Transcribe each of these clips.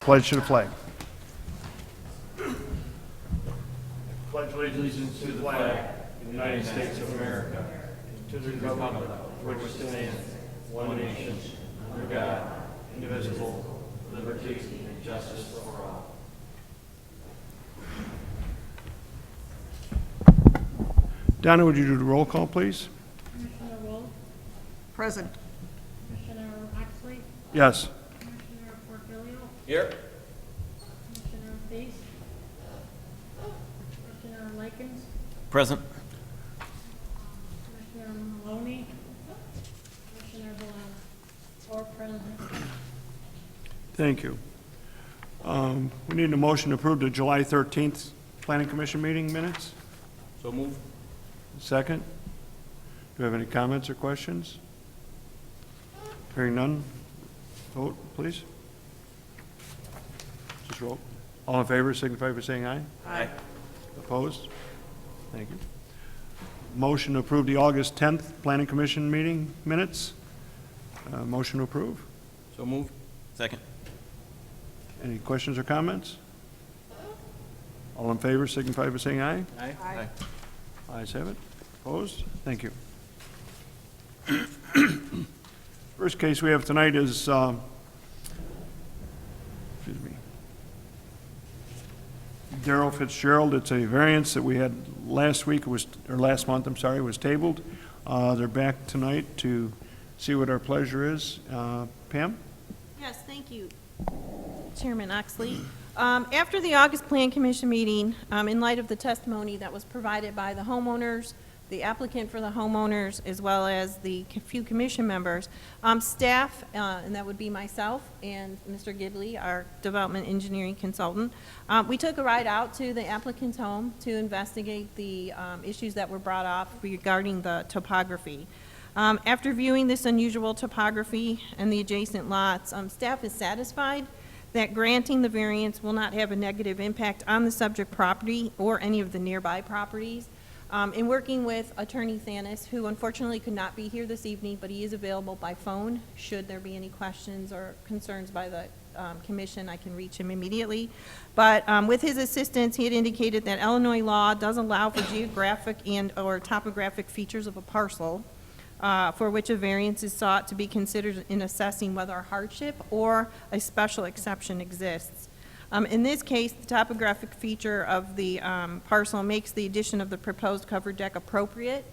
Pledge to the flag. Pledge allegiance to the flag of the United States of America, to the republic for which it stands, one nation, under God, indivisible, with liberty and justice for all. Donna, would you do the roll call, please? Commissioner Wolf, Present. Commissioner Oxley, Yes. Commissioner Portillo, Here. Commissioner Thies, Commissioner Likens, Present. Commissioner Maloney, Commissioner Valana, or President. Thank you. We need a motion to approve the July 13th Planning Commission meeting minutes. So move. Second. Do you have any comments or questions? Hearing none. Vote, please. Just roll. All in favor, signify by saying aye. Aye. Opposed? Thank you. Motion to approve the August 10th Planning Commission meeting minutes. Motion to approve. So move. Second. Any questions or comments? All in favor, signify by saying aye. Aye. Aye. Ayes have it. Opposed? Thank you. First case we have tonight is, excuse me, Darrell Fitzgerald. It's a variance that we had last week, or last month, I'm sorry, was tabled. They're back tonight to see what our pleasure is. Pam? Yes, thank you, Chairman Oxley. After the August Plan Commission meeting, in light of the testimony that was provided by the homeowners, the applicant for the homeowners, as well as the few commission members, staff, and that would be myself and Mr. Gidley, our development engineering consultant, we took a ride out to the applicant's home to investigate the issues that were brought up regarding the topography. After viewing this unusual topography and the adjacent lots, staff is satisfied that granting the variance will not have a negative impact on the subject property or any of the nearby properties. In working with Attorney Thanis, who unfortunately could not be here this evening, but he is available by phone, should there be any questions or concerns by the commission, I can reach him immediately. But with his assistance, he had indicated that Illinois law does allow for geographic and or topographic features of a parcel for which a variance is sought to be considered in assessing whether a hardship or a special exception exists. In this case, the topographic feature of the parcel makes the addition of the proposed covered deck appropriate.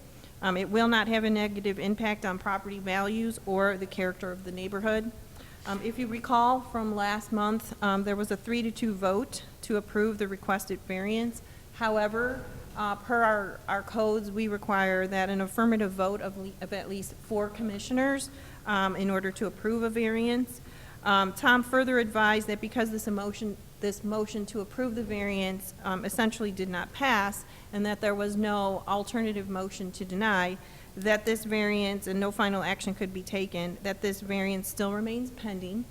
It will not have a negative impact on property values or the character of the neighborhood. If you recall from last month, there was a 3-2 vote to approve the requested variance. However, per our codes, we require that an affirmative vote of at least 4 commissioners in order to approve a variance. Tom further advised that because this motion to approve the variance essentially did not pass, and that there was no alternative motion to deny, that this variance and no final action could be taken, that this variance still remains pending,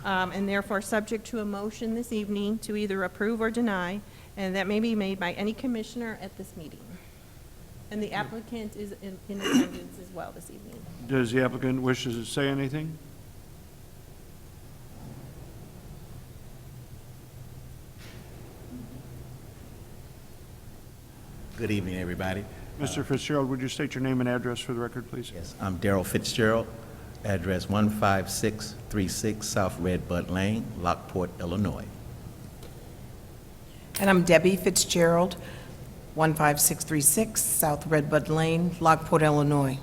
and therefore subject to a motion this evening to either approve or deny, and that may be made by any commissioner at this meeting. And the applicant is in attendance as well this evening. Does the applicant wish to say anything? Good evening, everybody. Mr. Fitzgerald, would you state your name and address for the record, please? Yes, I'm Darrell Fitzgerald, address 15636 South Red Bud Lane, Lockport, Illinois. And I'm Debbie Fitzgerald, 15636 South Redbud Lane, Lockport, Illinois.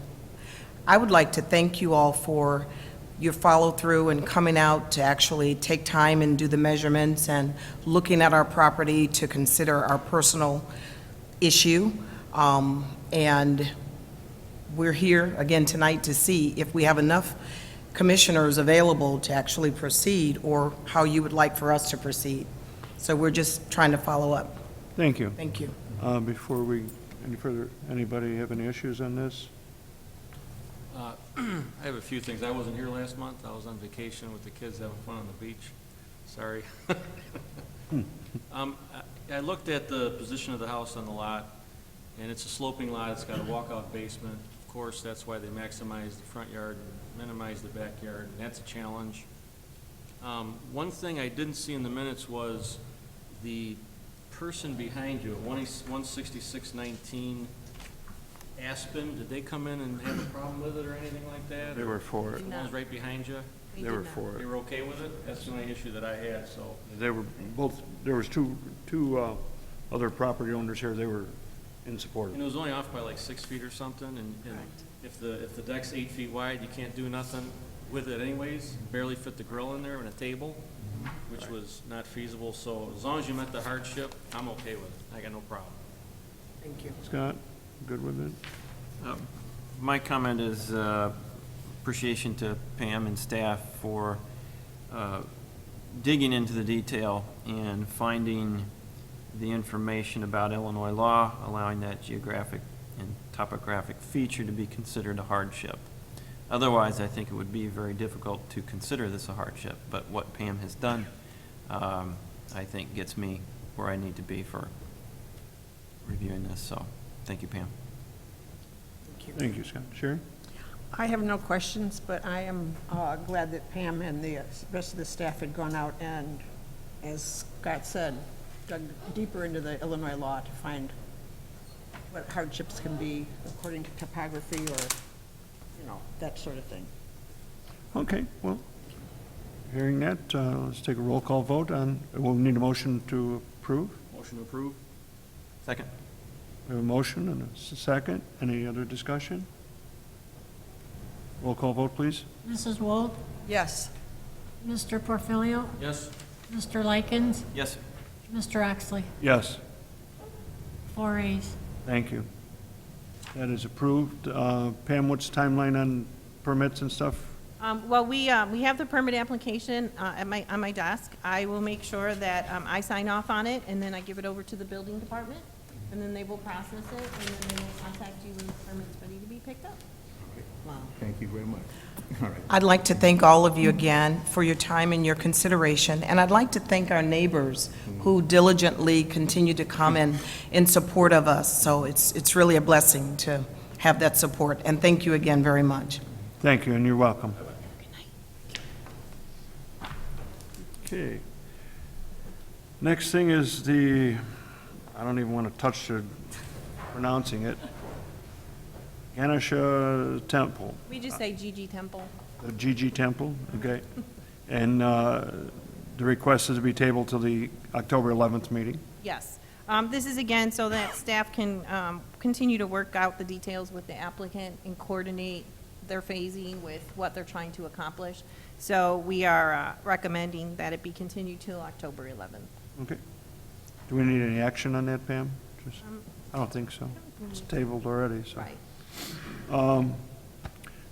I would like to thank you all for your follow-through and coming out to actually take time and do the measurements and looking at our property to consider our personal issue. And we're here again tonight to see if we have enough commissioners available to actually proceed, or how you would like for us to proceed. So we're just trying to follow up. Thank you. Thank you. Before we, any further, anybody have any issues on this? I have a few things. I wasn't here last month. I was on vacation with the kids having fun on the beach. Sorry. I looked at the position of the house on the lot, and it's a sloping lot. It's got a walkout basement. Of course, that's why they maximize the front yard and minimize the backyard, and that's a challenge. One thing I didn't see in the minutes was the person behind you at 16619 Aspen. Did they come in and have a problem with it or anything like that? They were for it. The ones right behind you? They were for They it. were okay with it? That's the only issue that I had, so. They were both, there was two other property owners here, they were in support of And it. it was only off by like 6 feet or something, and if the deck's 8 feet wide, you can't do nothing with it anyways. Barely fit the grill in there and a table, which was not feasible, so as long as you met the hardship, I'm okay with it. I got no problem. Thank you. Scott, good with it? My comment is appreciation to Pam and staff for digging into the detail and finding the information about Illinois law, allowing that geographic and topographic feature to be considered a hardship. Otherwise, I think it would be very difficult to consider this a hardship, but what Pam has done, I think gets me where I need to be for reviewing this, so thank you, Pam. Thank you, Scott. Sherry? I have no questions, but I am glad that Pam and the rest of the staff had gone out and, as Scott said, dug deeper into the Illinois law to find what hardships can be according to topography or, that sort of thing. Okay, well, hearing that, let's take a roll call vote on, we'll need a motion to approve. Motion to approve? Second. We have a motion and a second. Any other discussion? Roll call vote, please. Mrs. Wold, Yes. Mr. Porfilio, Yes? Mr. Likens, Yes. Mr. Oxley. Yes, 4 ayes. thank you. That is approved. Pam, what's the timeline on permits and stuff? Well, we have the permit application on my desk. I will make sure that I sign off on it, and then I give it over to the building department, and then they will process it, and then they will contact you when the permit's ready to be picked up. Thank you very much. All right. I'd like to thank all of you again for your time and your consideration, and I'd like to thank our neighbors who diligently continue to come in support of us. So it's really a blessing to have that support, and thank you again very much. Thank you, and you're welcome. Okay. Next thing is I don't even want to touch pronouncing it, Ganesha Temple, We just say GG Temple. the Gigi Temple, okay? And the request is to be tabled till the October 11th meeting. Yes. This is again so that staff can continue to work out the details with the applicant and coordinate their phasing with what they're trying to accomplish. So we are recommending that it be continued till October 11th. Okay. Do we need any action on that, Pam? Just- I don't think so. It's tabled already, so. Right.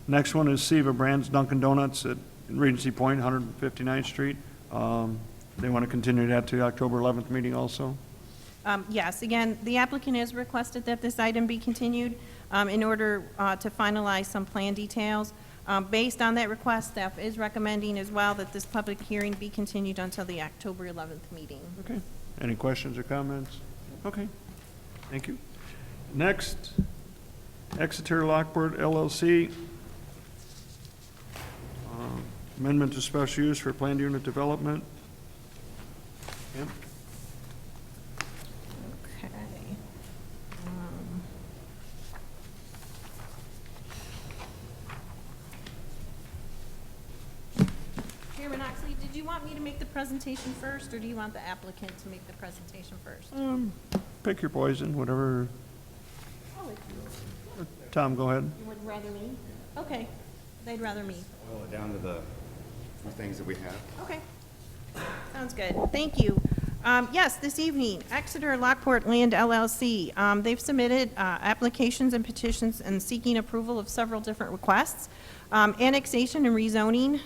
Next one is Siva Brands Dunkin' Donuts at Regency Point, 159th Street. They want to continue that to the October 11th meeting also? Yes, again, the applicant has requested that this item be continued in order to finalize some plan details. Based on that request, staff is recommending as well that this public hearing be continued until the October 11th meeting. Okay. Any questions or comments? Okay. Thank you. Next, Exeter Lockport LLC. Amendment to special use for planned unit development. Yep. Okay. Chairman Oxley, did you want me to make the presentation first, or do you want the applicant to make the presentation first? Pick your poison, whatever. Tom, go ahead. You would rather me? Okay, they'd rather me. Well, down to the things that we have. Okay, sounds good. Thank you. Yes, this evening, Exeter Lockport Land LLC, they've submitted applications and petitions and seeking approval of several different requests. Annexation and rezoning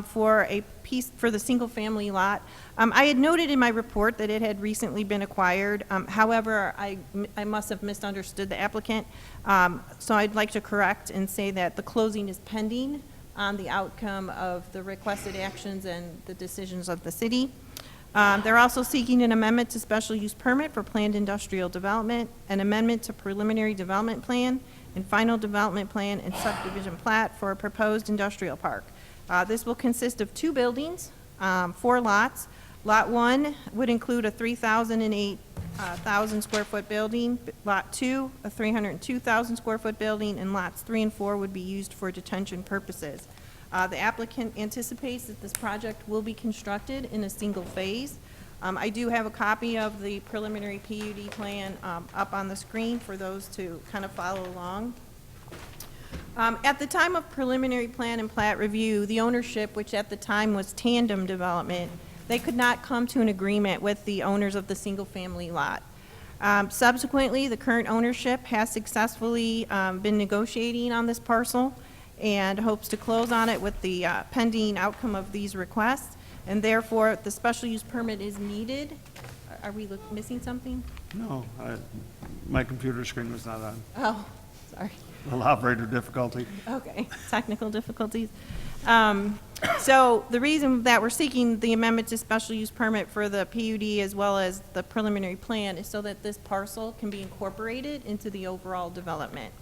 for a piece for the single-family lot. I had noted in my report that it had recently been acquired. However, I must have misunderstood the applicant. So I'd like to correct and say that the closing is pending on the outcome of the requested actions and the decisions of the city. They're also seeking an amendment to special use permit for planned industrial development, an amendment to preliminary development plan, and final development plan and subdivision plat for a proposed industrial park. This will consist of 2 buildings, 4 lots. Lot 1 would include a 3,008 square foot building. Lot 2, a 302,000 square foot building, and lots 3 and 4 would be used for detention purposes. The applicant anticipates that this project will be constructed in a single phase. I do have a copy of the preliminary PUD plan up on the screen for those to kind of follow along. At the time of preliminary plan and plat review, the ownership, which at the time was Tandem Development, they could not come to an agreement with the owners of the single-family lot. Subsequently, the current ownership has successfully been negotiating on this parcel and hopes to close on it with the pending outcome of these requests, and therefore, the special use permit is needed. Are we missing something? No, my computer screen was not on. Oh, sorry. Little operator difficulty. Okay, technical difficulties. So the reason that we're seeking the amendment to special use permit for the PUD as well as the preliminary plan is so that this parcel can be incorporated into the overall development.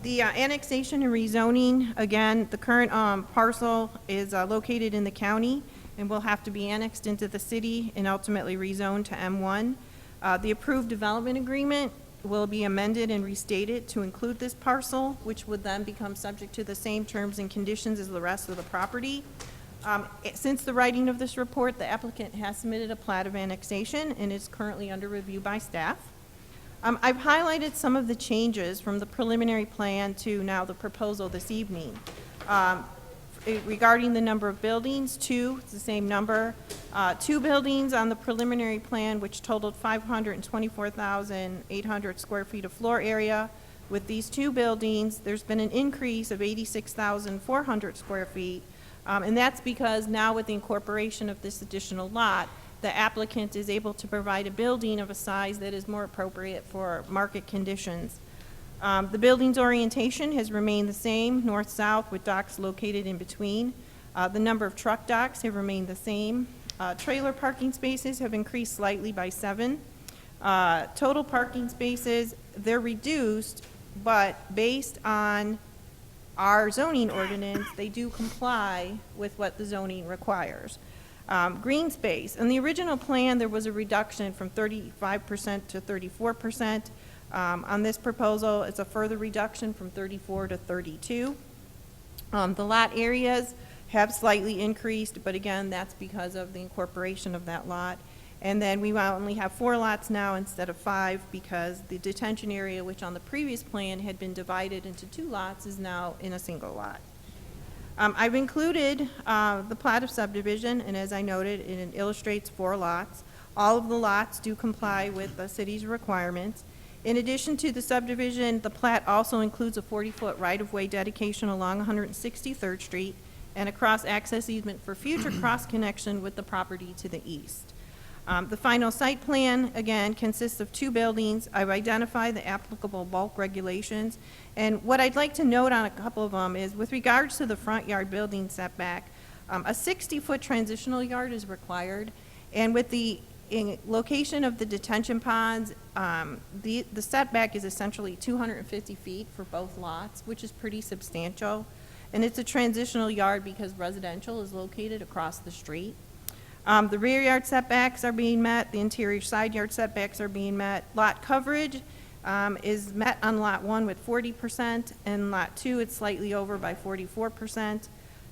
The annexation and rezoning, again, the current parcel is located in the county and will have to be annexed into the city and ultimately rezoned to M1. The approved development agreement will be amended and restated to include this parcel, which would then become subject to the same terms and conditions as the rest of the property. Since the writing of this report, the applicant has submitted a plat of annexation and is currently under review by staff. I've highlighted some of the changes from the preliminary plan to now the proposal this evening. Regarding the number of buildings, 2, it's the same number. 2 buildings on the preliminary plan, which totaled 524,800 square feet of floor area. With these 2 buildings, there's been an increase of 86,400 square feet, and that's because now with the incorporation of this additional lot, the applicant is able to provide a building of a size that is more appropriate for market conditions. The building's orientation has remained the same, north-south, with docks located in between. The number of truck docks have remained the same. Trailer parking spaces have increased slightly by 7. Total parking spaces, they're reduced, but based on our zoning ordinance, they do comply with what the zoning requires. Green space, in the original plan, there was a reduction from 35% to 34%. On this proposal, it's a further reduction from 34 to 32. The lot areas have slightly increased, but again, that's because of the incorporation of that lot. And then we only have 4 lots now instead of 5 because the detention area, which on the previous plan had been divided into 2 lots, is now in a single lot. I've included the plat of subdivision, and as I noted, it illustrates 4 lots. All of the lots do comply with the city's requirements. In addition to the subdivision, the plat also includes a 40-foot right-of-way dedication along 163rd Street and a cross-access easement for future cross-connection with the property to the east. The final site plan, again, consists of 2 buildings. I've identified the applicable bulk regulations. And what I'd like to note on a couple of them is with regards to the front yard building setback, a 60-foot transitional yard is required. And with the location of the detention ponds, the setback is essentially 250 feet for both lots, which is pretty substantial. And it's a transitional yard because residential is located across the street. The rear yard setbacks are being met. The interior side yard setbacks are being met. Lot coverage is met on Lot 1 with 40%, and Lot 2 it's slightly over by 44%.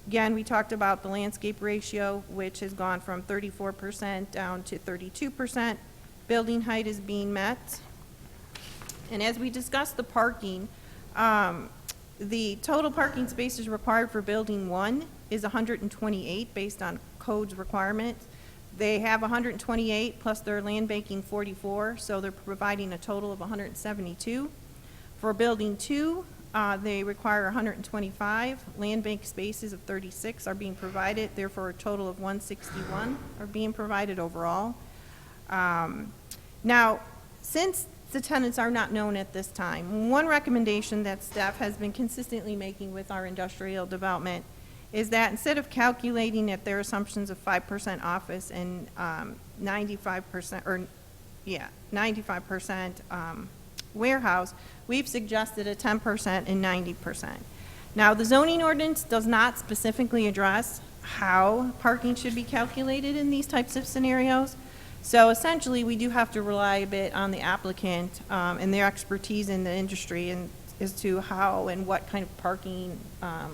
Again, we talked about the landscape ratio, which has gone from 34% down to 32%. Building height is being met. And as we discussed the parking, the total parking spaces required for Building 1 is 128 based on code's requirements. They have 128 plus their land banking 44, so they're providing a total of 172. For Building 2, they require 125. Land bank spaces of 36 are being provided, therefore a total of 161 are being provided overall. Now, since the tenants are not known at this time, one recommendation that staff has been consistently making with our industrial development is that instead of calculating at their assumptions of 5% office and 95% warehouse, we've suggested a 10% and 90%. Now, the zoning ordinance does not specifically address how parking should be calculated in these types of scenarios. So essentially, we do have to rely a bit on the applicant and their expertise in the industry and as to how and what kind of parking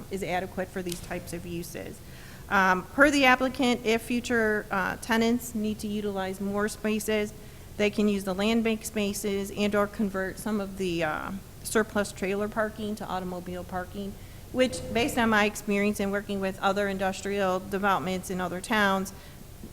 is adequate for these types of uses. Per the applicant, if future tenants need to utilize more spaces, they can use the land bank spaces and/or convert some of the surplus trailer parking to automobile parking, which, based on my experience in working with other industrial developments in other towns,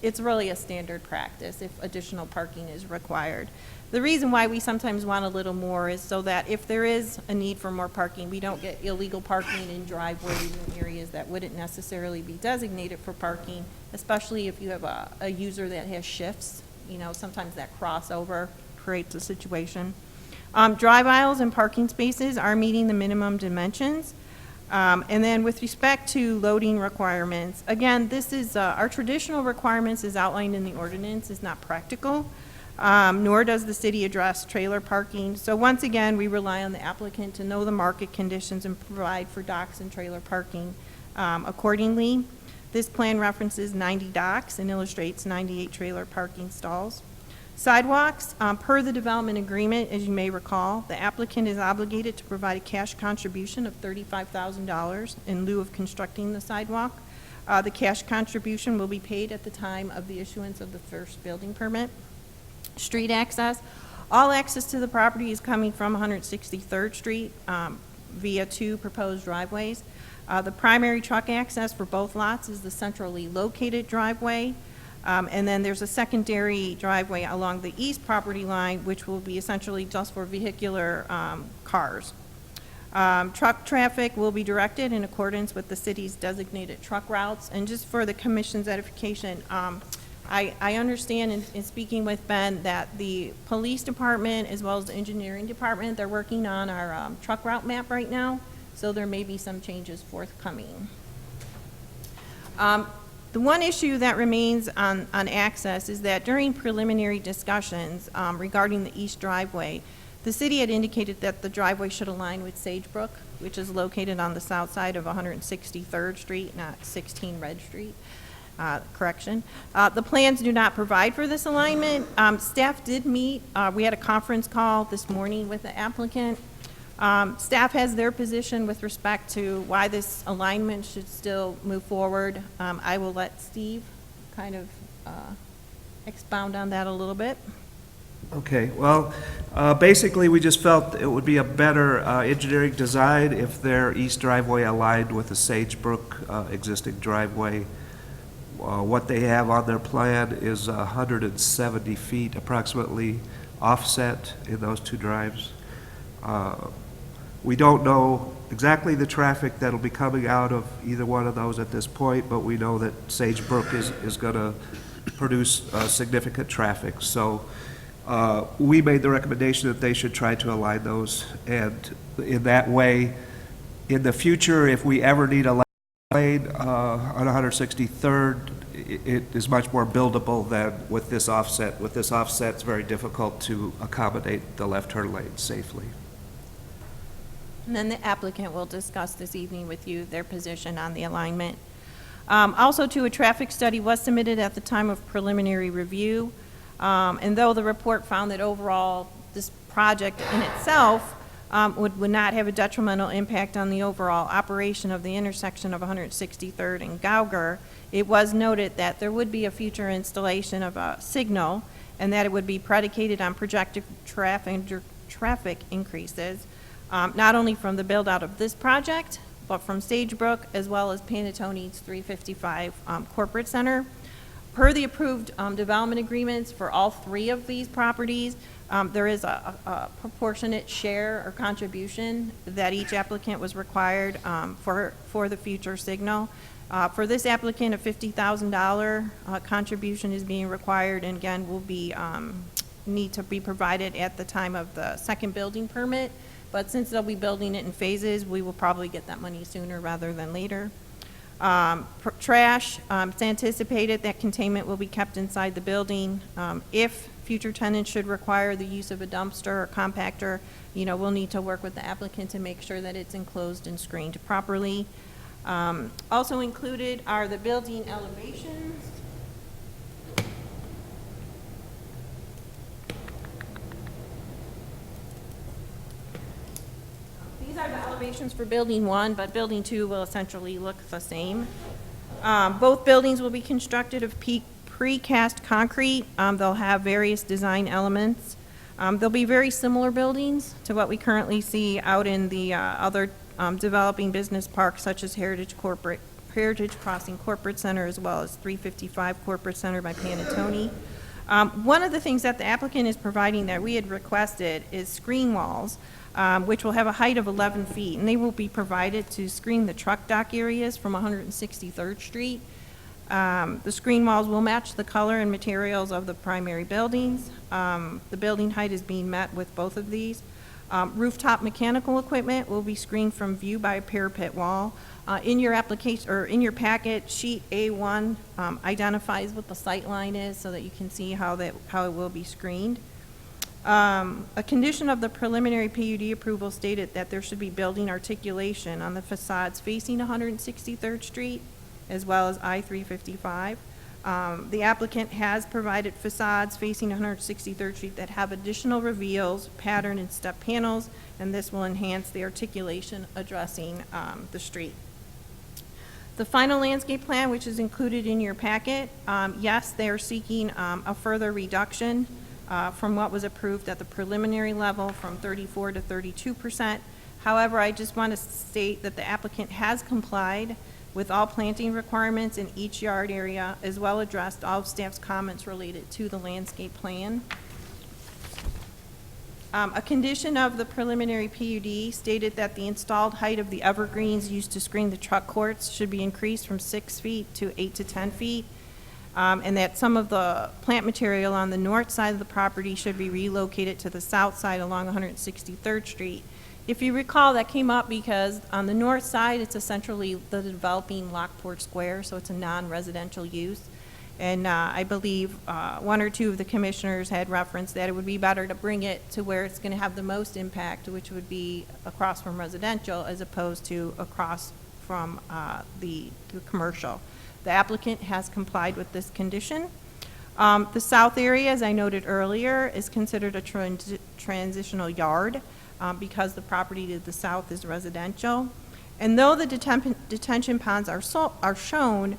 it's really a standard practice if additional parking is required. The reason why we sometimes want a little more is so that if there is a need for more parking, we don't get illegal parking in driveways and areas that wouldn't necessarily be designated for parking, especially if you have a user that has shifts. You know, sometimes that crossover creates a situation. Drive aisles and parking spaces are meeting the minimum dimensions. And then with respect to loading requirements, again, this is, our traditional requirements as outlined in the ordinance is not practical, nor does the city address trailer parking. So once again, we rely on the applicant to know the market conditions and provide for docks and trailer parking accordingly. This plan references 90 docks and illustrates 98 trailer parking stalls. Sidewalks, per the development agreement, as you may recall, the applicant is obligated to provide a cash contribution of $35,000 in lieu of constructing the sidewalk. The cash contribution will be paid at the time of the issuance of the first building permit. Street access, all access to the property is coming from 163rd Street via 2 proposed driveways. The primary truck access for both lots is the centrally located driveway. And then there's a secondary driveway along the east property line, which will be essentially just for vehicular cars. Truck traffic will be directed in accordance with the city's designated truck routes. And just for the commission's edification, I understand in speaking with Ben that the police department as well as the engineering department, they're working on our truck route map right now, so there may be some changes forthcoming. The one issue that remains on access is that during preliminary discussions regarding the east driveway, the city had indicated that the driveway should align with Sagebrook, which is located on the south side of 163rd Street, not 16 Red Street. Correction. The plans do not provide for this alignment. Staff did meet. We had a conference call this morning with the applicant. Staff has their position with respect to why this alignment should still move forward. I will let Steve kind of expound on that a little bit. Okay, well, basically, we just felt it would be a better engineering design if their east driveway aligned with the Sagebrook existing driveway. What they have on their plan is 170 feet approximately offset in those 2 drives. We don't know exactly the traffic that'll be coming out of either one of those at this point, but we know that Sagebrook is going to produce significant traffic. So we made the recommendation that they should try to align those, and in that way, in the future, if we ever need a lane on 163rd, it is much more buildable than with this offset. With this offset, it's very difficult to accommodate the left turn lane safely. And then the applicant will discuss this evening with you their position on the alignment. Also, too, a traffic study was submitted at the time of preliminary review. And though the report found that overall this project in itself would not have a detrimental impact on the overall operation of the intersection of 163rd and Gauger, it was noted that there would be a future installation of a signal and that it would be predicated on projected traffic increases, not only from the build-out of this project, but from Sagebrook as well as Panettone's 355 Corporate Center. Per the approved development agreements for all 3 of these properties, there is a proportionate share or contribution that each applicant was required for the future signal. For this applicant, a $50,000 contribution is being required, and again, will be need to be provided at the time of the second building permit. But since they'll be building it in phases, we will probably get that money sooner rather than later. Trash, it's anticipated that containment will be kept inside the building. If future tenants should require the use of a dumpster or compactor, we'll need to work with the applicant to make sure that it's enclosed and screened properly. Also included are the building elevations. These are the elevations for Building 1, but Building 2 will essentially look the same. Both buildings will be constructed of precast concrete. They'll have various design elements. They'll be very similar buildings to what we currently see out in the other developing business parks, such as Heritage Crossing Corporate Center, as well as 355 Corporate Center by Panettone. One of the things that the applicant is providing that we had requested is screen walls, which will have a height of 11 feet, and they will be provided to screen the truck dock areas from 163rd Street. The screen walls will match the color and materials of the primary buildings. The building height is being met with both of these. Rooftop mechanical equipment will be screened from view by a parapet wall. In your application, or in your packet, sheet A1 identifies what the sight line is so that you can see how it will be screened. A condition of the preliminary PUD approval stated that there should be building articulation on the facades facing 163rd Street as well as I-355. The applicant has provided facades facing 163rd Street that have additional reveals, pattern, and step panels, and this will enhance the articulation addressing the street. The final landscape plan, which is included in your packet, yes, they are seeking a further reduction from what was approved at the preliminary level from 34 to 32%. However, I just want to state that the applicant has complied with all planting requirements in each yard area, as well addressed all of staff's comments related to the landscape plan. A condition of the preliminary PUD stated that the installed height of the evergreens used to screen the truck courts should be increased from 6 feet to 8 to 10 feet, and that some of the plant material on the north side of the property should be relocated to the south side along 163rd Street. If you recall, that came up because on the north side, it's essentially the developing Lockport Square, so it's a non-residential use. And I believe one or two of the commissioners had referenced that it would be better to bring it to where it's going to have the most impact, which would be across from residential as opposed to across from the commercial. The applicant has complied with this condition. The south area, as I noted earlier, is considered a transitional yard because the property to the south is residential. And though the detention ponds are shown,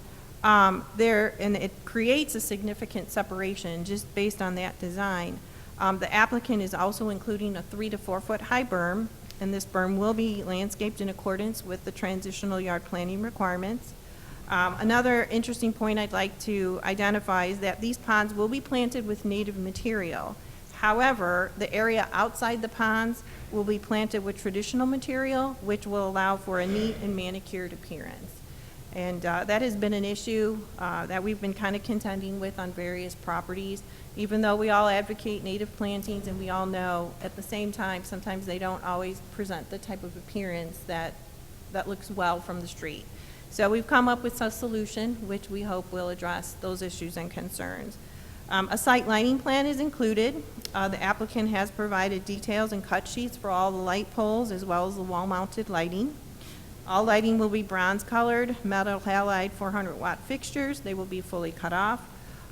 there, and it creates a significant separation just based on that design. The applicant is also including a 3 to 4 foot high berm, and this berm will be landscaped in accordance with the transitional yard planning requirements. Another interesting point I'd like to identify is that these ponds will be planted with native material. However, the area outside the ponds will be planted with traditional material, which will allow for a neat and manicured appearance. And that has been an issue that we've been kind of contending with on various properties. Even though we all advocate native plantings and we all know at the same time sometimes they don't always present the type of appearance that looks well from the street. So we've come up with a solution which we hope will address those issues and concerns. A site lighting plan is included. The applicant has provided details and cut sheets for all the light poles as well as the wall-mounted lighting. All lighting will be bronze-colored, metal halide 400-watt fixtures. They will be fully cut off.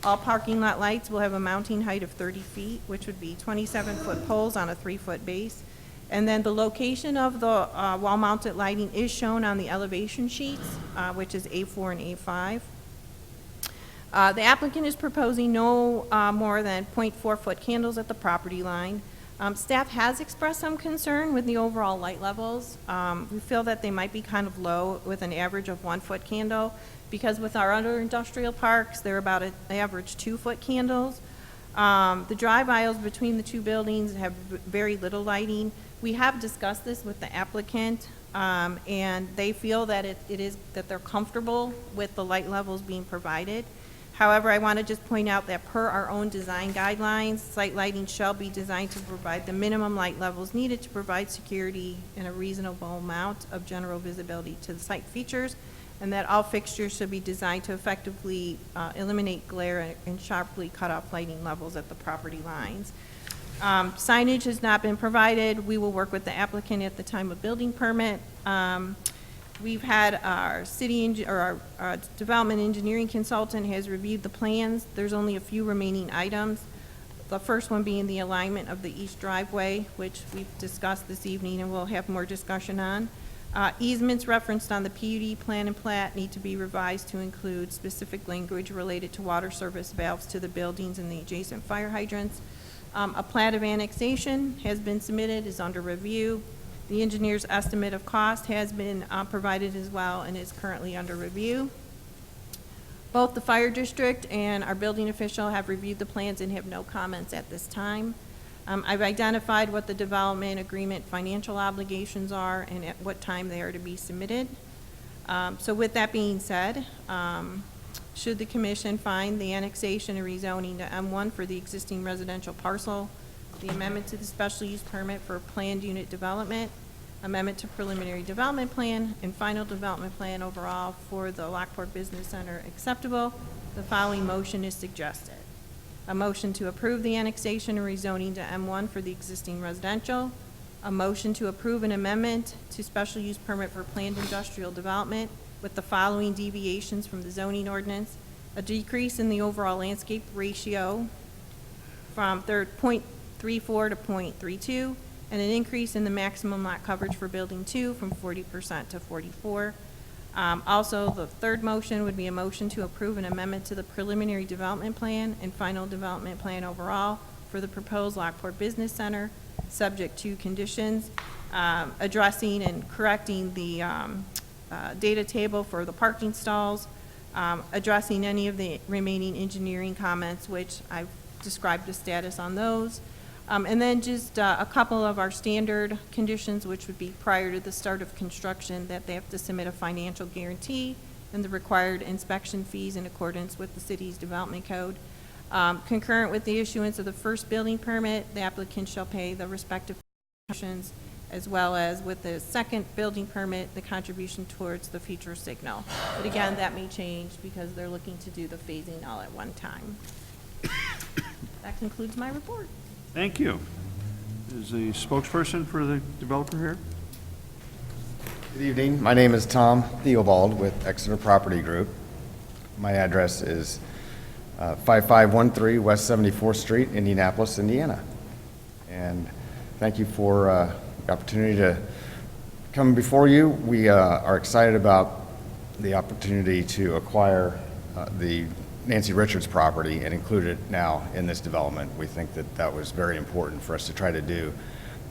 All parking lot lights will have a mounting height of 30 feet, which would be 27-foot poles on a 3-foot base. And then the location of the wall-mounted lighting is shown on the elevation sheets, which is A4 and A5. The applicant is proposing no more than 0.4-foot candles at the property line. Staff has expressed some concern with the overall light levels. We feel that they might be kind of low with an average of 1-foot candle, because with our other industrial parks, they're about an average 2-foot candles. The drive aisles between the two buildings have very little lighting. We have discussed this with the applicant, and they feel that that they're comfortable with the light levels being provided. However, I want to just point out that per our own design guidelines, site lighting shall be designed to provide the minimum light levels needed to provide security and a reasonable amount of general visibility to the site features, and that all fixtures should be designed to effectively eliminate glare and sharply cut off lighting levels at the property lines. Signage has not been provided. We will work with the applicant at the time of building permit. We've had our our development engineering consultant has reviewed the plans. There's only a few remaining items. The first one being the alignment of the east driveway, which we've discussed this evening and we'll have more discussion on. Easements referenced on the PUD plan and plat need to be revised to include specific language related to water service valves to the buildings and the adjacent fire hydrants. A plat of annexation has been submitted, is under review. The engineer's estimate of cost has been provided as well and is currently under review. Both the fire district and our building official have reviewed the plans and have no comments at this time. I've identified what the development agreement financial obligations are and at what time they are to be submitted. So with that being said, should the commission find the annexation and rezoning to M1 for the existing residential parcel, the amendment to the special use permit for planned unit development, amendment to preliminary development plan, and final development plan overall for the Lockport Business Center acceptable, the following motion is suggested. A motion to approve the annexation and rezoning to M1 for the existing residential, a motion to approve an amendment to special use permit for planned industrial development with the following deviations from the zoning ordinance, a decrease in the overall landscape ratio from 0.34 to 0.32, and an increase in the maximum lot coverage for building 2 from 40% to 44%. Also, the third motion would be a motion to approve an amendment to the preliminary development plan and final development plan overall for the proposed Lockport Business Center, subject to conditions, addressing and correcting the data table for the parking stalls, addressing any of the remaining engineering comments, which I've described the status on those. And then just a couple of our standard conditions, which would be prior to the start of construction, that they have to submit a financial guarantee and the required inspection fees in accordance with the city's development code. Concurrent with the issuance of the first building permit, the applicant shall pay the respective contributions, as well as with the second building permit, the contribution towards the future signal. But again, that may change because they're looking to do the phasing all at one time. That concludes my report. Thank you. Is the spokesperson for the developer here? Good evening. My name is Tom Theobald with Exeter Property Group. My address is 5513 West 74th Street, Indianapolis, Indiana. And thank you for the opportunity to come before you. We are excited about the opportunity to acquire the Nancy Richards property and include it now in this development. We think that that was very important for us to try to do.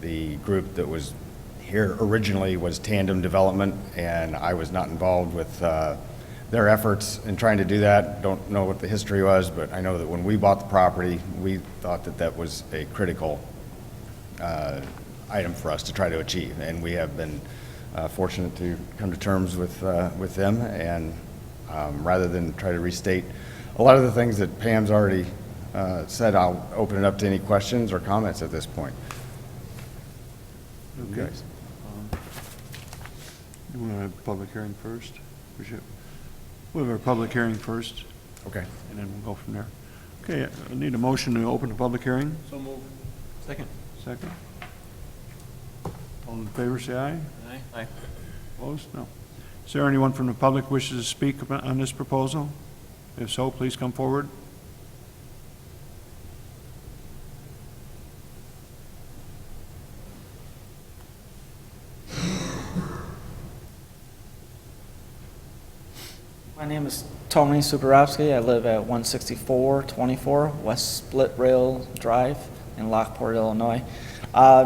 The group that was here originally was Tandem Development, and I was not involved with their efforts in trying to do that. Don't know what the history was, but I know that when we bought the property, we thought that that was a critical item for us to try to achieve, and we have been fortunate to come to terms with them, and rather than try to restate a lot of the things that Pam's already said, I'll open it up to any questions or comments at this point. Okay. You want to have a public hearing first? We'll have our public hearing first, Okay. and then we'll go from there. Okay, I need a motion to open the public hearing. So moved. Second. Second. All in favor, say aye. Aye. Aye. Opposed? No. Is there anyone from the public wishes to speak on this proposal? If so, please come forward. My name is Tony Superowski. I live at 16424 West Split Rail Drive in Lockport, Illinois.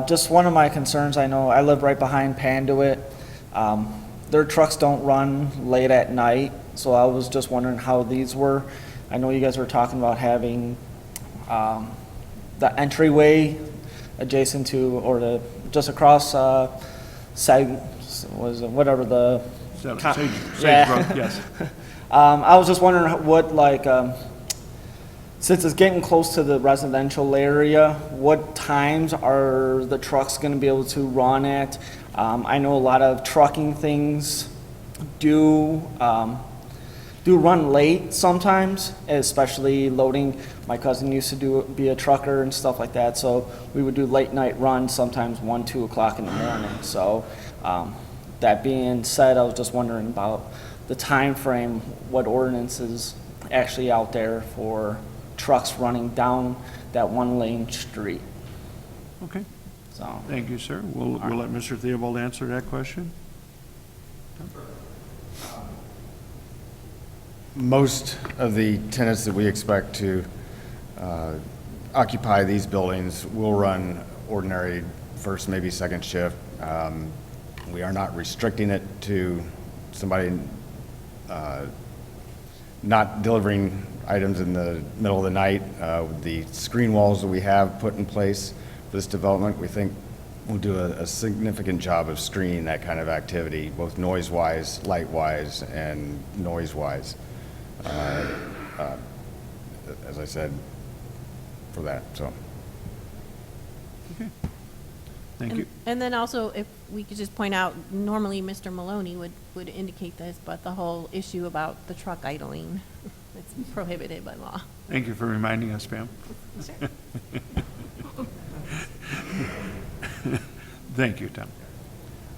Just one of my concerns, I know I live right behind Panduit. Their trucks don't run late at night, so I was just wondering how these were. I know you guys were talking about having the entryway adjacent to, or the, just across whatever the... Sagebrook, yes. I was just wondering what, like, since it's getting close to the residential area, what times are the trucks going to be able to run at? I know a lot of trucking things do run late sometimes, especially loading. My cousin used to be a trucker and stuff like that, so we would do late night runs, sometimes 1, 2 o'clock in the morning. So that being said, I was just wondering about the time frame, what ordinance is actually out there for trucks running down that one-lane street. Okay, So, thank you, sir. We'll let Mr. Theobald answer that question. Most of the tenants that we expect to occupy these buildings will run ordinary first, maybe second shift. We are not restricting it to somebody not delivering items in the middle of the night. The screen walls that we have put in place for this development, we think will do a significant job of screening that kind of activity, both noise-wise, light-wise, and noise-wise. As I said, for that, so. Okay, thank you. And then also, if we could just point out, normally Mr. Maloney would indicate this, but the whole issue about the truck idling, it's prohibited by law. Thank you for reminding us, Pam. Thank you, Tom.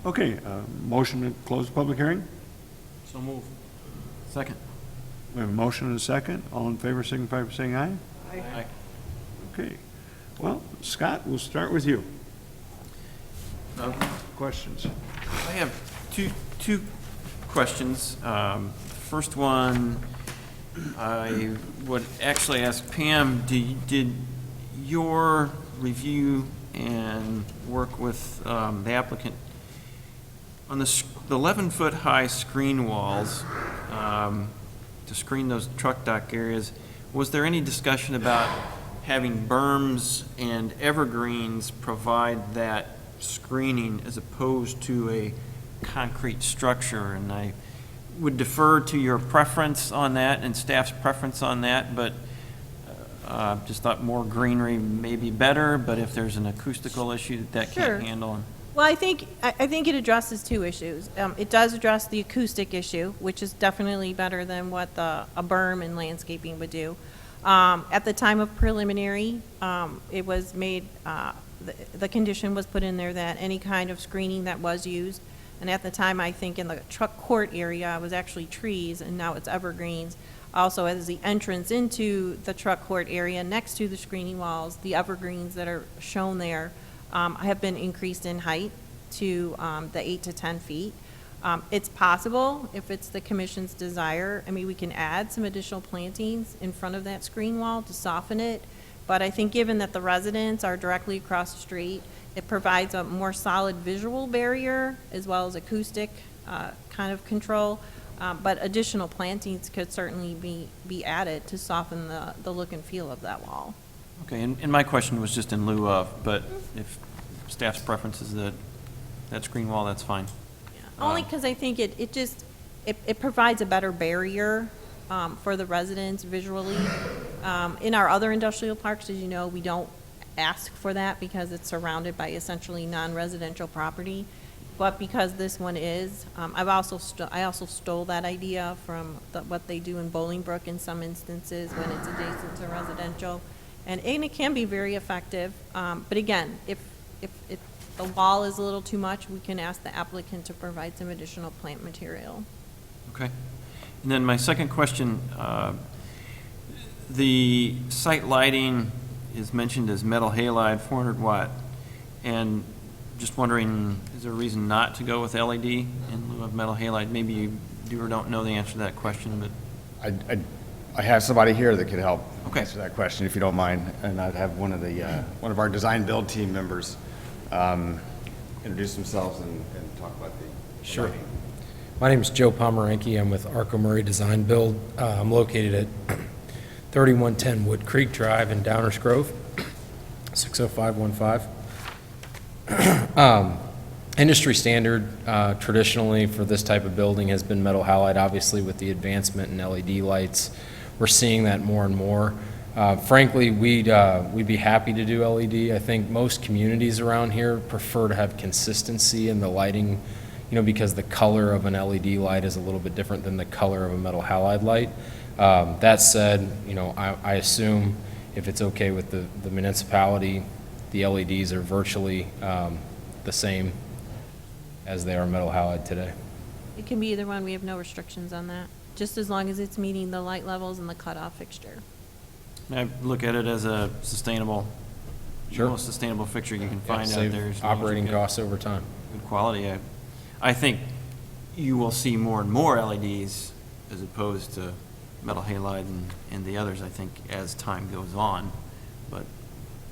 Okay, motion to close the public hearing? So move. Second. We have a motion and a second. All in favor, signify by saying aye. Aye. Okay. Well, Scott, we'll start with you. Questions? I have two questions. First one, I would actually ask Pam, did your review and work with the applicant on the 11-foot high screen walls to screen those truck dock areas, was there any discussion about having berms and evergreens provide that screening as opposed to a concrete structure? And I would defer to your preference on that and staff's preference on that, but just thought more greenery may be better, but if there's an acoustical issue that Sure. can't handle. Well, I think it addresses two issues. It does address the acoustic issue, which is definitely better than what a berm and landscaping would do. At the time of preliminary, it was made, the condition was put in there that any kind of screening that was used, and at the time, I think in the truck court area, it was actually trees, and now it's evergreens. Also, as the entrance into the truck court area next to the screening walls, the evergreens that are shown there have been increased in height to the 8 to 10 feet. It's possible, if it's the commission's desire, I mean, we can add some additional plantings in front of that screen wall to soften it, but I think given that the residents are directly across the street, it provides a more solid visual barrier as well as acoustic kind of control, but additional plantings could certainly be added to soften the look and feel of that wall. Okay, and my question was just in lieu of, but if staff's preference is that screen wall, that's fine. Only because I think it provides a better barrier for the residents visually. In our other industrial parks, as you know, we don't ask for that because it's surrounded by essentially non-residential property. But because this one is, I also stole that idea from what they do in Bolingbrook in some instances when it's adjacent to residential. And it can be very effective. But again, if the wall is a little too much, we can ask the applicant to provide some additional plant material. Okay. And then my second question, the site lighting is mentioned as metal halide, 400 watt. And just wondering, is there a reason not to go with LED in lieu of metal halide? Maybe you do or don't know the answer to that question, but. I have somebody here that could help Okay. answer that question, if you don't mind. And I'd have one of our design build team members introduce themselves and talk about the Sure. lighting. My name is Joe Pomeranke. I'm with Arco Murray Design Build. I'm located at 3110 Wood Creek Drive in Downers Grove, 60515. Industry standard traditionally for this type of building has been metal halide. Obviously, with the advancement in LED lights, we're seeing that more and more. Frankly, we'd be happy to do LED. I think most communities around here prefer to have consistency in the lighting because the color of an LED light is a little bit different than the color of a metal halide light. That said, I assume if it's okay with the municipality, the LEDs are virtually the same as they are metal halide today. It can be either one. We have no restrictions on that, just as long as it's meeting the light levels and the cutoff fixture. I look at it as a sustainable, Sure. most sustainable fixture you can Yeah, find out save there. as long as you operating get costs over time. Good quality. I think you will see more and more LEDs as opposed to metal halide and the others, I think, as time goes on. But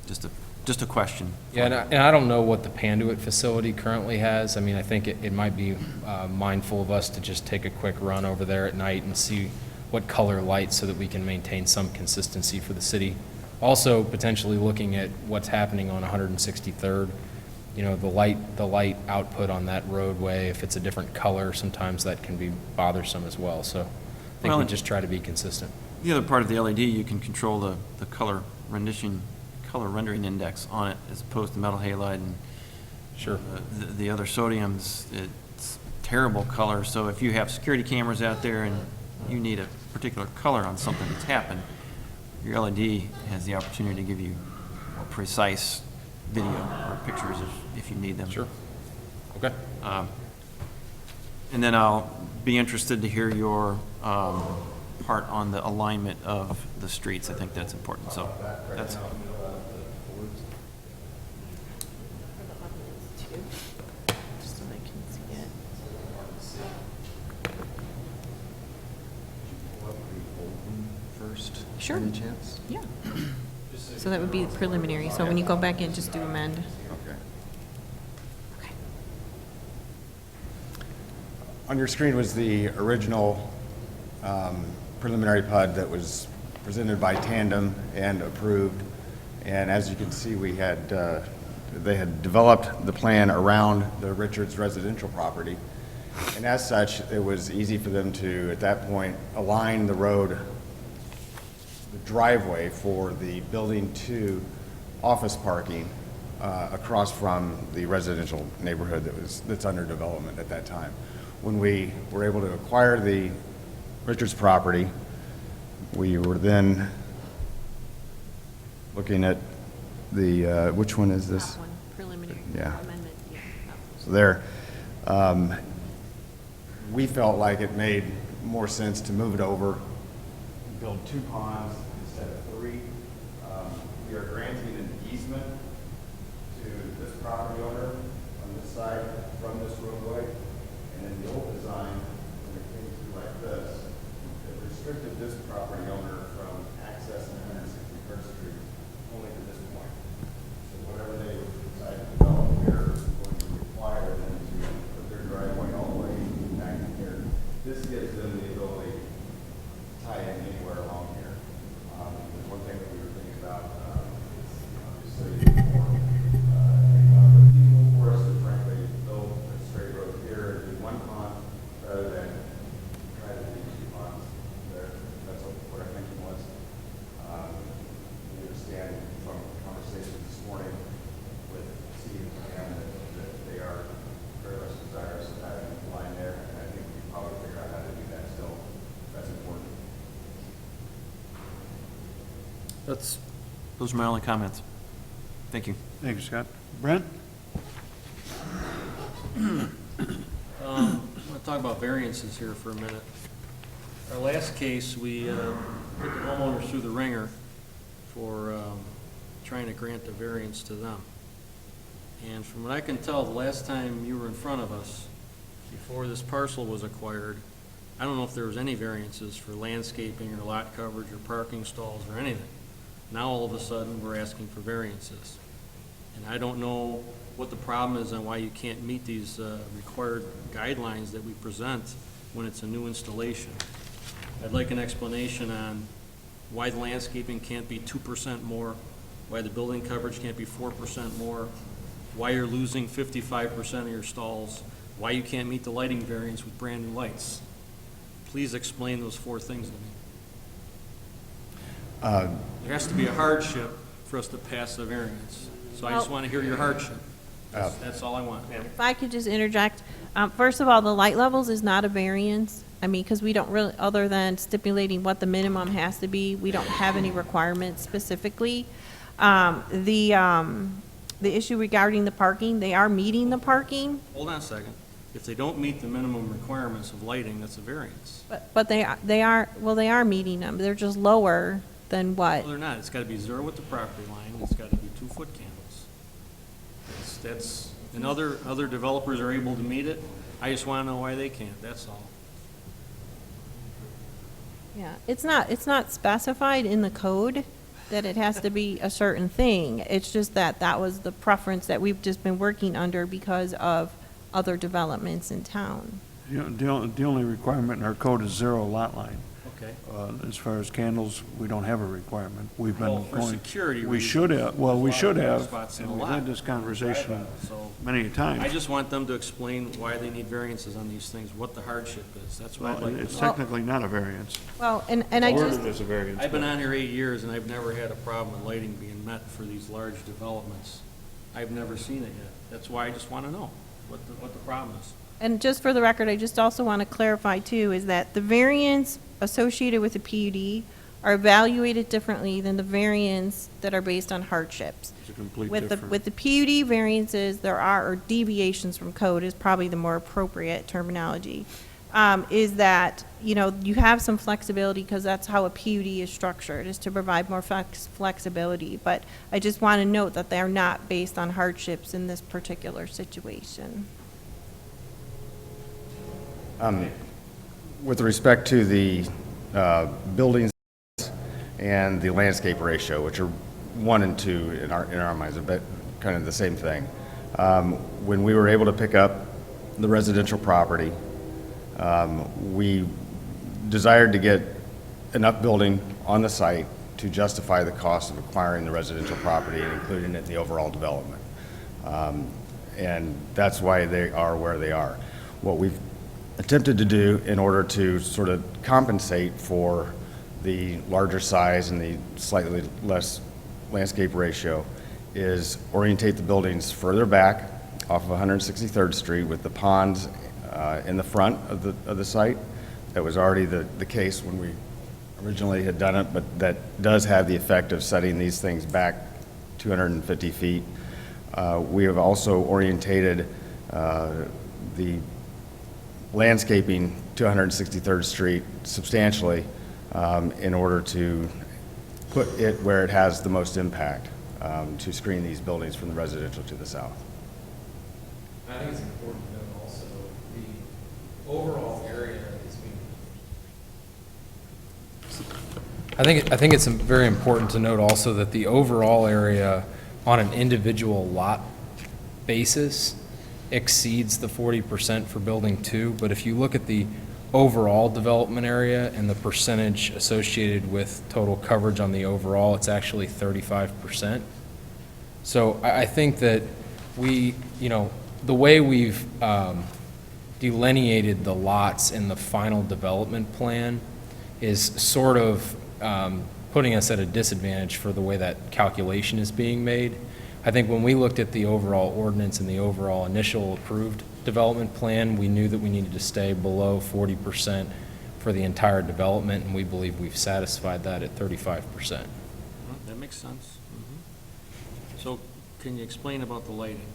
just a question. Yeah, and I don't know what the Panduit facility currently has. I mean, I think it might be mindful of us to just take a quick run over there at night and see what color light so that we can maintain some consistency for the city. Also, potentially looking at what's happening on 163rd. The light output on that roadway, if it's a different color, sometimes that can be bothersome as well. So I think Well, we just try to be consistent. The other part of the LED, you can control the color rendering index on it as opposed to metal halide and Sure. the other sodiums. It's terrible color. So if you have security cameras out there and you need a particular color on something that's happened, your LED has the opportunity to give you more precise video or pictures if you need them. Sure. Okay. And then I'll be interested to hear your part on the alignment of the streets. I think that's important. So that's. Just so I can see it. First, Sure. any chance? Yeah. So that would be preliminary. So when you go back in, just do amend. Okay. Okay. On your screen was the original preliminary PUD that was presented by Tandem and approved. And as you can see, they had developed the plan around the Richards residential property. And as such, it was easy for them to, at that point, align the road, the driveway for the Building 2 office parking across from the residential neighborhood that's under development at that time. When we were able to acquire the Richards property, we were then looking at the, which one is this? That one, preliminary. Yeah. Amendment, yeah. that one. So there, we felt like it made more sense to move it over, build 2 ponds instead of 3. We are granting an easement to this property owner on this side from this roadway. And in the old design, when it came through like this, it restricted this property owner from accessing 161st Street only to this point. So whatever they decide to develop here is going to require them to put their driveway all the way back in here. This gives them the ability to tie in anywhere along here. There's one thing that we were thinking about, is obviously more feasible for us to frankly build a straight road here and do 1 pond rather than try to do 2 ponds there. That's what our thinking was. We understand from conversations this morning with Steve and Pam that they are very much desirous of having a line there, and I think we can probably figure out how to do that still. That's important. Those are my only comments. Thank you. Thank you, Scott. Brent? I'm going to talk about variances here for a minute. Our last case, we put the homeowners through the ringer for trying to grant the variance to them. And from what I can tell, the last time you were in front of us, before this parcel was acquired, I don't know if there was any variances for landscaping or lot coverage or parking stalls or anything. Now, all of a sudden, we're asking for variances. And I don't know what the problem is and why you can't meet these required guidelines that we present when it's a new installation. I'd like an explanation on why the landscaping can't be 2% more, why the building coverage can't be 4% more, why you're losing 55% of your stalls, why you can't meet the lighting variance with brand-new lights. Please explain those 4 things to me. There has to be a hardship for us to pass the variance. So I just want to hear your hardship. That's all I want. If I could just interject, first of all, the light levels is not a variance. I mean, because we don't really, other than stipulating what the minimum has to be, we don't have any requirements specifically. The issue regarding the parking, they are meeting the parking, Hold on a second. If they don't meet the minimum requirements of lighting, that's a variance. but they are meeting them. They're just lower than what? Well, they're not. It's got to be zero with the property line. It's got to be 2-foot candles. And other developers are able to meet it. I just want to know why they can't, that's all. Yeah, it's not specified in the code that it has to be a certain thing. It's just that was the preference that we've just been working under because of other developments in town. The only requirement in our code is 0 lot line. Okay. As far as candles, we don't have a requirement. We've Well, been for going. security We reasons, should have, well, we there's a should lot of have, spots in and the we've lot. had this conversation So many I times. just want them to explain why they need variances on these things, what the hardship is. That's what I'd Well, like to it's know. technically not a variance. Well, and I just, Worded as a variance. I've been but- on here 8 years, and I've never had a problem with lighting being met for these large developments. I've never seen it yet. That's why I just want to know what the problem is. and just for the record, I just also want to clarify too, is that the variance associated with the PUD are evaluated differently than the variance that are based on hardships. It's a complete With different. the PUD variances, there are, or deviations from code is probably the more appropriate terminology, is that, you have some flexibility because that's how a PUD is structured, is to provide more flexibility. But I just want to note that they are not based on hardships in this particular situation. With respect to the buildings and the landscape ratio, which are 1 and 2 in our minds, but kind of the same thing. When we were able to pick up the residential property, we desired to get enough building on the site to justify the cost of acquiring the residential property and including it in the overall development. And that's why they are where they are. What we've attempted to do in order to sort of compensate for the larger size and the slightly less landscape ratio is orientate the buildings further back off of 163rd Street with the ponds in the front of the site. That was already the case when we originally had done it, but that does have the effect of setting these things back 250 feet. We have also orientated the landscaping to 163rd Street substantially in order to put it where it has the most impact to screen these buildings from the residential to the south. I think it's important to note also the overall area is being. I think it's very important to note also that the overall area on an individual lot basis exceeds the 40% for building 2, but if you look at the overall development area and the percentage associated with total coverage on the overall, it's actually 35%. So I think that the way we've delineated the lots in the final development plan is sort of putting us at a disadvantage for the way that calculation is being made. I think when we looked at the overall ordinance and the overall initial approved development plan, we knew that we needed to stay below 40% for the entire development, and we believe we've satisfied that at 35%. That makes sense. So can you explain about the lighting?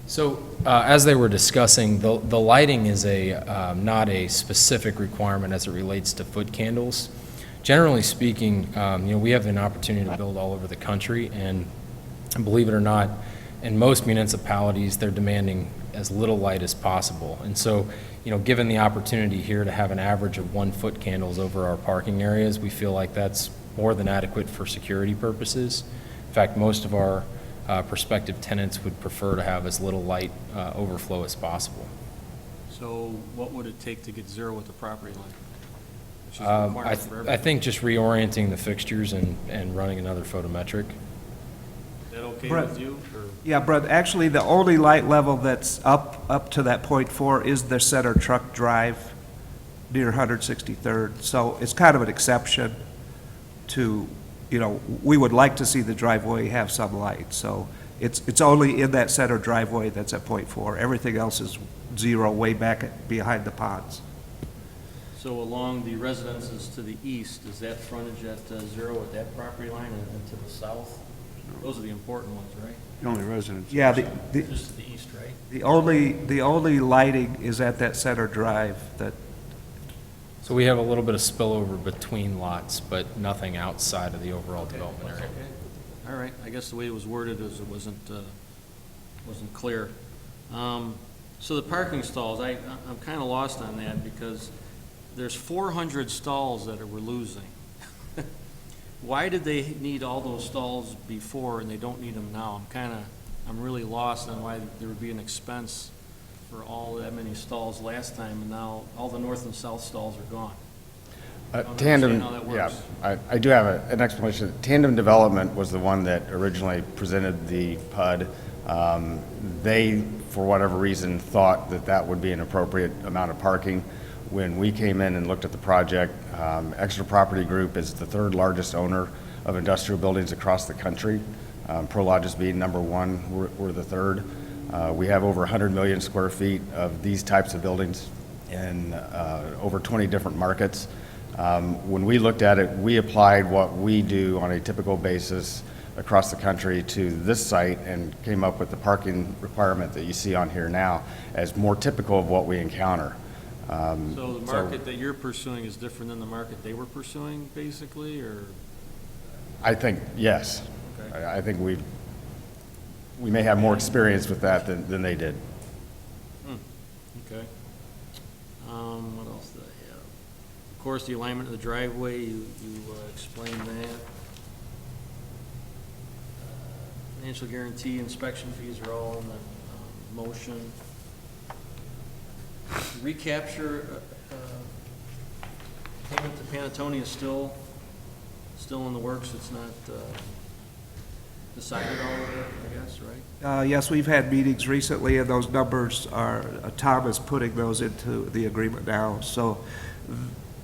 So, as they were discussing, the lighting is not a specific requirement as it relates to foot candles. Generally speaking, we have an opportunity to build all over the country, and believe it or not, in most municipalities, they're demanding as little light as possible. And so, given the opportunity here to have an average of 1 foot candles over our parking areas, we feel like that's more than adequate for security purposes. In fact, most of our prospective tenants would prefer to have as little light overflow as possible. So what would it take to get zero with the property line? Which is I required for everybody. think just reorienting the fixtures and running another photometric. Is that okay Brett. with you? Or Yeah, Brett, actually, the only light level that's up to that .4 is the center truck drive near 163rd. So it's kind of an exception to, we would like to see the driveway have some light. So It's only in that center driveway that's at .4. Everything else is 0 way back behind the ponds. So along the residences to the east, is that frontage at 0 at that property line and to the south? Those are the important ones, right? The only residence. Yeah, Just to the east, right? the only lighting is at that center drive that, So we have a little bit of spillover between lots, but nothing outside of the overall development area. All right, I guess the way it was worded is it wasn't clear. So the parking stalls, I'm kind of lost on that because there's 400 stalls that we're losing. Why did they need all those stalls before and they don't need them now? I'm really lost on why there would be an expense for all that many stalls last time and now all the north and south stalls are gone. Tandem, how that yeah, works. I do have an explanation. Tandem Development was the one that originally presented the PUD. They, for whatever reason, thought that that would be an appropriate amount of parking. When we came in and looked at the project, Exeter Property Group is the third largest owner of industrial buildings across the country. Prologis being number one, we're the third. We have over 100 million square feet of these types of buildings in over 20 different markets. When we looked at it, we applied what we do on a typical basis across the country to this site and came up with the parking requirement that you see on here now as more typical of what we encounter. So the market that you're pursuing is different than the market they were pursuing, basically, or? I think, yes. Okay. I think we may have more experience with that than they did. Okay. What else did I have? Of course, the alignment of the driveway, you explained that. Financial guarantee, inspection fees are all in the motion. Recapture, payment to Panattoni is still in the works, it's not decided all of it, I guess, right? yes, we've had meetings recently, and those numbers are, Tom is putting those into the agreement now. So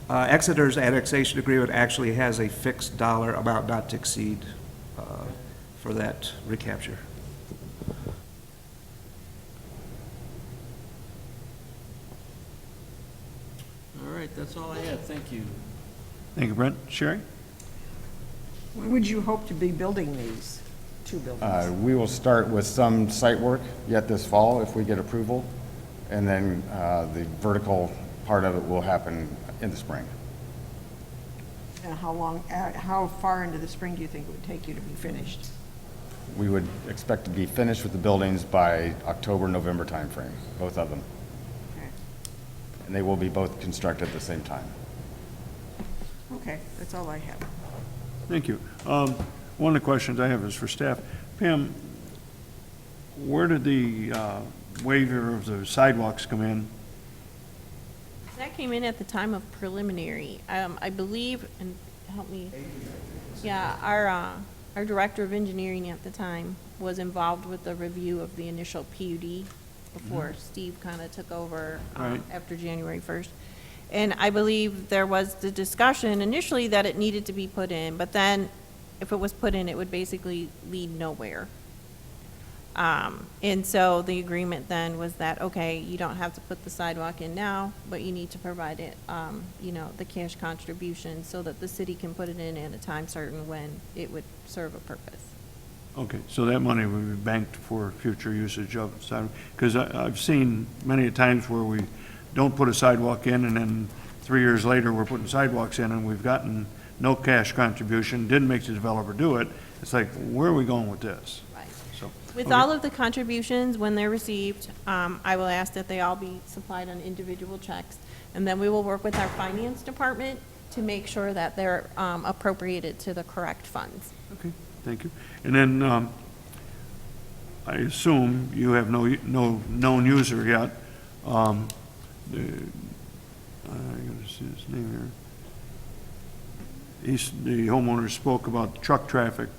Exeter's annexation agreement actually has a fixed dollar amount not to exceed for that recapture. All right, that's all I had, thank you. Thank you, Brent. Sherry? When would you hope to be building these two buildings? We will start with some site work yet this fall if we get approval, and then the vertical part of it will happen in the spring. And how far into the spring do you think it would take you to be finished? We would expect to be finished with the buildings by October, November timeframe, both of them. Okay. And they will be both constructed at the same time. Okay, that's all I have. Thank you. One of the questions I have is for staff. Pam, where did the waiver of the sidewalks come in? That came in at the time of preliminary. I believe, and help me. Yeah, our director of engineering at the time was involved with the review of the initial PUD before Steve kind of took over Right. after January 1st. And I believe there was the discussion initially that it needed to be put in, but then if it was put in, it would basically lead nowhere. And so the agreement then was that, okay, you don't have to put the sidewalk in now, but you need to provide it, the cash contribution so that the city can put it in at a time certain when it would serve a purpose. Okay, so that money will be banked for future usage of sidewalk? Because I've seen many times where we don't put a sidewalk in, and then 3 years later, we're putting sidewalks in, and we've gotten no cash contribution, didn't make the developer do it. It's like, where are we going with this? Right. So, With okay. all of the contributions, when they're received, I will ask that they all be supplied on individual checks. And then we will work with our finance department to make sure that they're appropriated to the correct funds. Okay, thank you. And then, I assume you have no known user yet. I gotta see his name here. The homeowner spoke about truck traffic.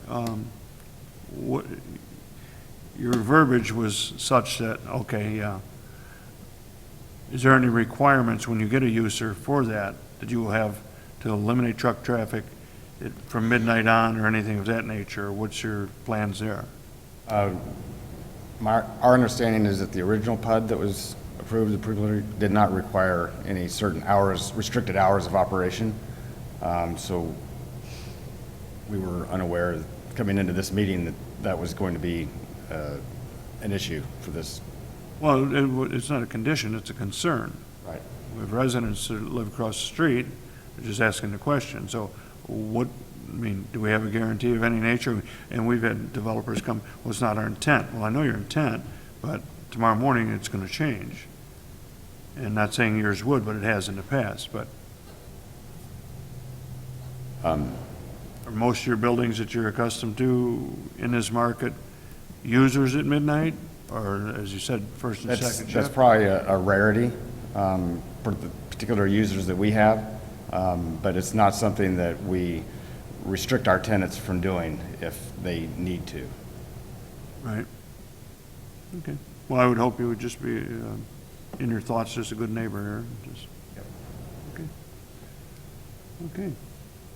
Your verbiage was such that, okay, is there any requirements when you get a user for that you will have to eliminate truck traffic from midnight on or anything of that nature? What's your plans there? Our understanding is that the original PUD that was approved, the preliminary, did not require any certain hours, restricted hours of operation. So we were unaware, coming into this meeting, that that was going to be an issue for this. Well, it's not a condition, it's a concern. Right. We have residents that live across the street, they're just asking the question. So what, I mean, do we have a guarantee of any nature? And we've had developers come, well, it's not our intent. Well, I know your intent, but tomorrow morning it's going to change. And not saying yours would, but it has in the past, but. Are most of your buildings that you're accustomed to in this market users at midnight? Or, as you said, first and second shift? That's probably a rarity for the particular users that we have, but it's not something that we restrict our tenants from doing if they need to. Right. Okay. Well, I would hope you would just be, in your thoughts, just a good neighbor here. Just. Okay. Okay.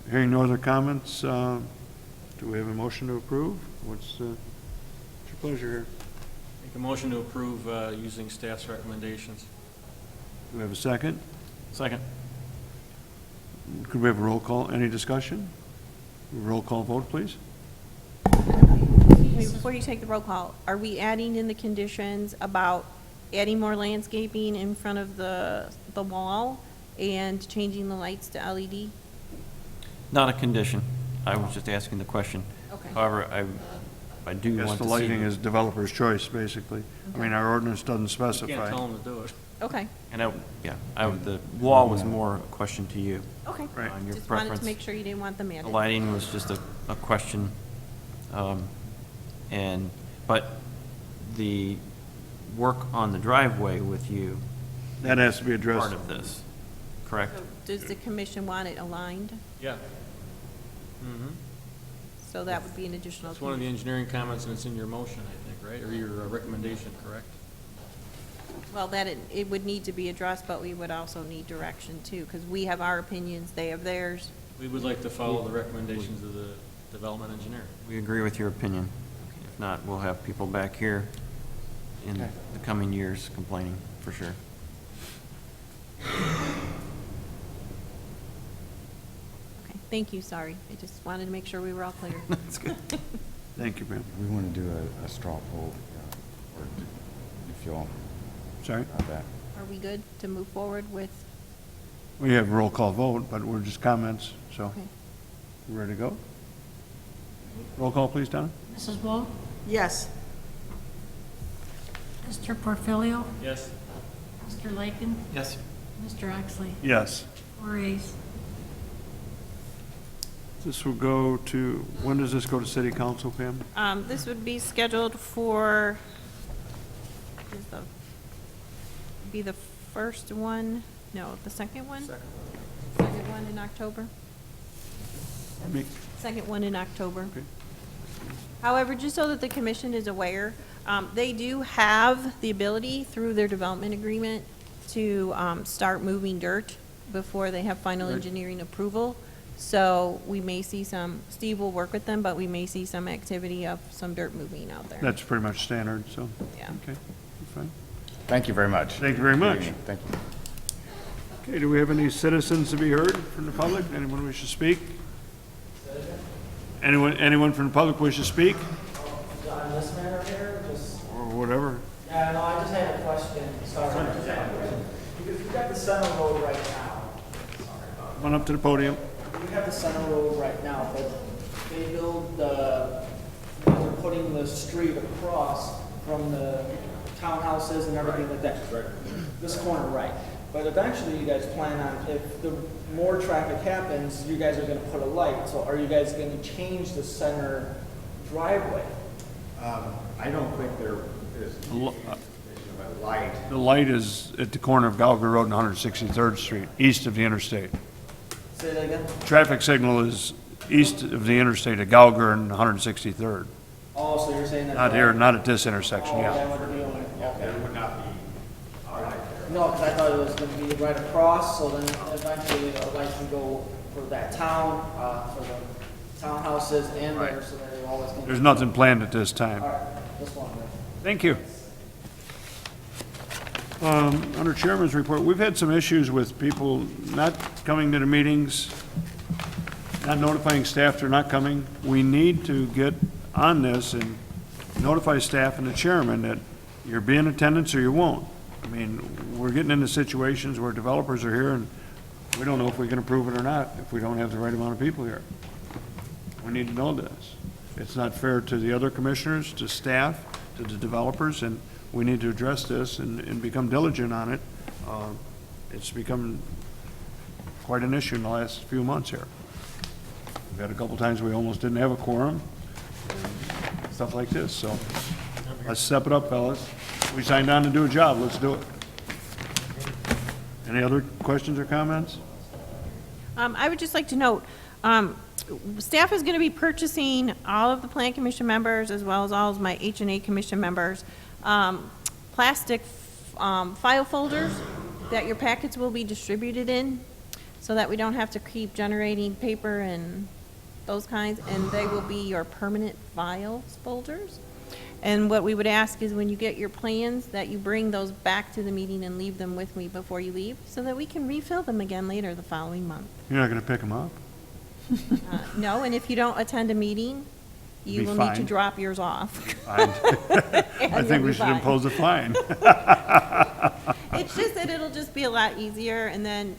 Hearing no other comments, do we have a motion to approve? What's your pleasure here? Make a motion to approve using staff's recommendations. Do we have a second? Second. Could we have a roll call? Any discussion? Roll call vote, please. Before you take the roll call, are we adding in the conditions about adding more landscaping in front of the wall and changing the lights to LED? Not a condition. I was just asking the question. Okay. However, I do Yes, want the to see. lighting is developer's choice, basically. I mean, our ordinance doesn't You specify. can't tell them to do it. Okay, And the wall was more a question to you. okay. Right. On your Just wanted preference. to make sure you didn't want them The added. lighting was just a question. But the work on the driveway with you, That has to be addressed. part of this, correct? So does the commission want it aligned? Yeah. Mm-hmm. So that would be an additional. That's one of the engineering comments, and it's in your motion, I think, right? Or your recommendation, correct? Well, that it would need to be addressed, but we would also need direction too, because we have our opinions, they have theirs. We would like to follow the recommendations of the development engineer. We agree with your opinion. If not, we'll have people back here in the coming years complaining, for sure. Okay, thank you, sorry. I just wanted to make sure we were all clear. That's good. Thank you, ma'am. We want to do a straw poll, or if you all Sorry? about that. Are we good to move forward with, We have a roll call vote, but we're just comments, so. okay. You ready to go? Roll call, please, Donna? Mrs. Wolf? Yes. Mr. Portillo? Yes? Mr. Lakin? Yes. Mr. Oxley? Yes. 4 ayes. This will go to, when does this go to city council, Pam? This would be scheduled for, be the first one, no, the second one? Second one in October? Me? Second one in October. Okay. However, just so that the commission is aware, they do have the ability through their development agreement to start moving dirt before they have final Right. engineering approval. So we may see some, Steve will work with them, but we may see some activity of some dirt moving out there. That's pretty much standard, so. Yeah. Okay, fine. Thank you very much. Thank you very Good much. evening. Thank you. Okay, do we have any citizens to be heard from the public? Anyone wish to speak? Anyone from the public wish to speak, On this matter here, just, or whatever? yeah, no, I just had a question, sorry. Because you've got the center road right now. Come on up to the podium. You have the center road right now, but they build the, they're putting the street across from the townhouses and everything like that. This corner, right. But eventually you guys plan on, if the more traffic happens, you guys are gonna put a light. So are you guys gonna change the center driveway? I don't think there is a light. The light is at the corner of Gallagher Road and 163rd Street, east of the interstate. Say that again? Traffic signal is east of the interstate at Gallagher and 163rd. Oh, so you're saying that? Not here, not at this intersection, Oh, yeah. that would be only, okay. No, because I thought it was gonna be right across, so then eventually the lights would go for that town, for the townhouses and there, so that they're always gonna. There's nothing planned at this time. All right. Thank you. Under Chairman's report, we've had some issues with people not coming to the meetings, not notifying staff they're not coming. We need to get on this and notify staff and the chairman that you'll be in attendance or you won't. I mean, we're getting into situations where developers are here and we don't know if we can approve it or not if we don't have the right amount of people here. We need to know this. It's not fair to the other commissioners, to staff, to the developers, and we need to address this and become diligent on it. It's become quite an issue in the last few months here. We've had a couple times we almost didn't have a quorum, and stuff like this, so let's step it up, fellas. We signed on to do a job, let's do it. Any other questions or comments? I would just like to note, staff is going to be purchasing all of the Plan Commission members, as well as all of my H&A Commission members, plastic file folders that your packets will be distributed in, so that we don't have to keep generating paper and those kinds, and they will be your permanent files folders. And what we would ask is when you get your plans, that you bring those back to the meeting and leave them with me before you leave, so that we can refill them again later the following month. You're not gonna pick them up? No, and if you don't attend a meeting, you Be will need to fined. drop yours off. I And think you'll we be should fine. impose a fine. It's just that it'll just be a lot easier, and then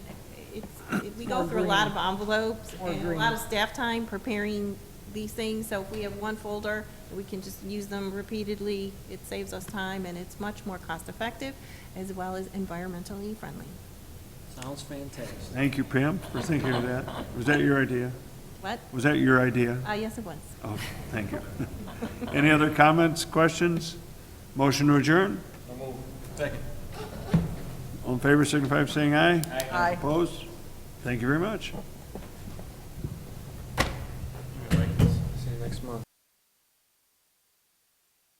we go through a lot of envelopes and a lot of staff time preparing these things, so if we have one folder, we can just use them repeatedly. It saves us time, and it's much more cost-effective, as well as environmentally friendly. Sounds fantastic. Thank you, Pam, for thinking of that. Was that your idea? What? Was that your idea? Yes, it was. Oh, thank you. Any other comments, questions? Motion to adjourn? Second. All in favor, signify by saying aye. Aye. Opposed? Thank you very much.